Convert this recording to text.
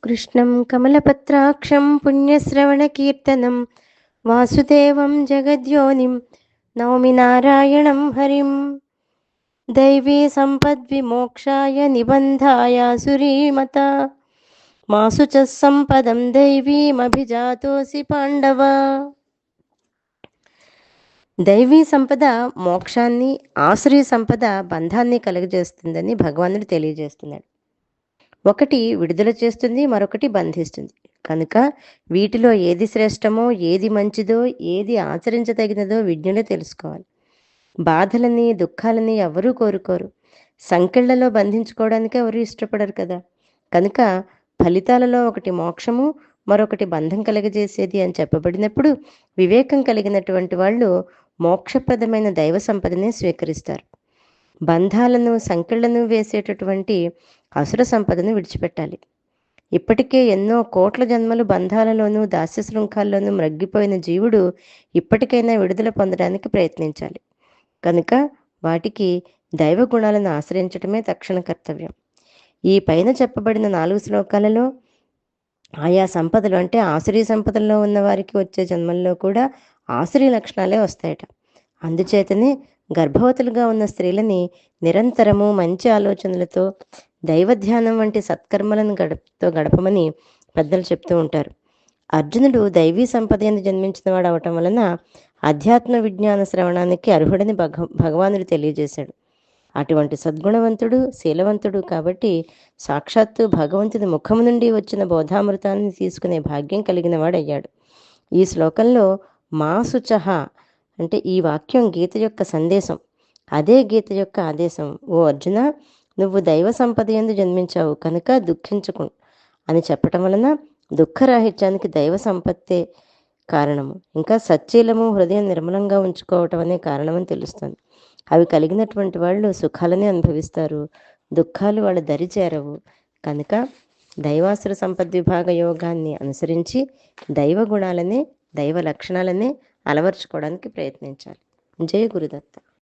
కృష్ణం కమలపత్రాక్షం పుణ్యశ్రవణకీర్తనం వాసుదేవం జగద్యోనిం నౌమి నారాయణం హరిం. దైవీ సంపద్విమోక్షాయ నిబంధాయ సురీమత మాసు చ సంపదం దైవీమభిజాతోసి పాండవ. దైవీ సంపద మోక్షాన్ని, ఆసురీ సంపద బంధాన్ని కలుగజేస్తుందని భగవానుడు తెలియజేస్తున్నాడు. ఒకటి విడుదల చేస్తుంది, మరొకటి బంధిస్తుంది. కనుక వీటిలో ఏది శ్రేష్టమో, ఏది మంచిదో, ఏది ఆచరించదగినదో విజ్ఞులే తెలుసుకోవాలి. బాధలని, దుఃఖాలని ఎవరూ కోరుకోరు. సంకెళ్లలో బంధించుకోవడానికి ఎవరు ఇష్టపడరు కదా. కనుక ఫలితాలలో ఒకటి మోక్షము, మరొకటి బంధం కలగజేసేది అని చెప్పబడినప్పుడు వివేకం కలిగినటువంటి వాళ్ళు మోక్షప్రదమైన దైవ సంపదనే స్వీకరిస్తారు. బంధాలను, సంకెళ్లను వేసేటటువంటి అసుర సంపదను విడిచిపెట్టాలి. ఇప్పటికే ఎన్నో కోట్ల జన్మలు బంధాలలోనూ దాస్య శృంఖాల్లోనూ మ్రగ్గిపోయిన జీవుడు ఇప్పటికైనా విడుదల పొందడానికి ప్రయత్నించాలి. కనుక వాటికి దైవ గుణాలను ఆశ్రయించటమే తక్షణ కర్తవ్యం. ఈ పైన చెప్పబడిన 4 శ్లోకాలలో ఆయా సంపదలు అంటే ఆసురీ సంపదల్లో ఉన్న వారికి వచ్చే జన్మల్లో కూడా ఆసురీ లక్షణాలే వస్తాయట. అందుచేతనే గర్భవతులుగా ఉన్న స్త్రీలని నిరంతరము మంచి ఆలోచనలతో దైవధ్యానం వంటి సత్కర్మలను గడపమని పెద్దలు చెప్తూ ఉంటారు. అర్జునుడు దైవీ సంపద ఎందు జన్మించిన వాడు అవటం వలన అధ్యాత్మ విజ్ఞాన శ్రవణానికి అర్హుడని భగవానుడు తెలియజేశాడు. అటువంటి సద్గుణవంతుడు, శీలవంతుడు కాబట్టి సాక్షాత్తు భగవంతుని ముఖము నుండి వచ్చిన బోధామృతాన్ని తీసుకునే భాగ్యం కలిగిన వాడయ్యాడు. ఈ శ్లోకంలో మా శుచః అంటే ఈ వాక్యం గీత యొక్క సందేశం, అదే గీత యొక్క ఆదేశం. ఓ అర్జున, నువ్వు దైవ సంపద యందు జన్మించావు కనుక దుఃఖించకు అని చెప్పటం వలన దుఃఖరాహిత్యానికి దైవ సంపత్తే కారణము. ఇంకా సచ్చీలము, హృదయం నిర్మలంగా ఉంచుకోవటం అనే కారణమని తెలుస్తుంది. అవి కలిగినటువంటి వాళ్ళు సుఖాలని అనుభవిస్తారు, దుఃఖాలు వాళ్ళ దరి చేరవు. కనుక దైవాసుర సంపద్విభాగ యోగాన్ని అనుసరించి దైవ గుణాలనే, దైవ లక్షణాలనే అలవర్చుకోవడానికి ప్రయత్నించాలి. జయ గురుదత్త.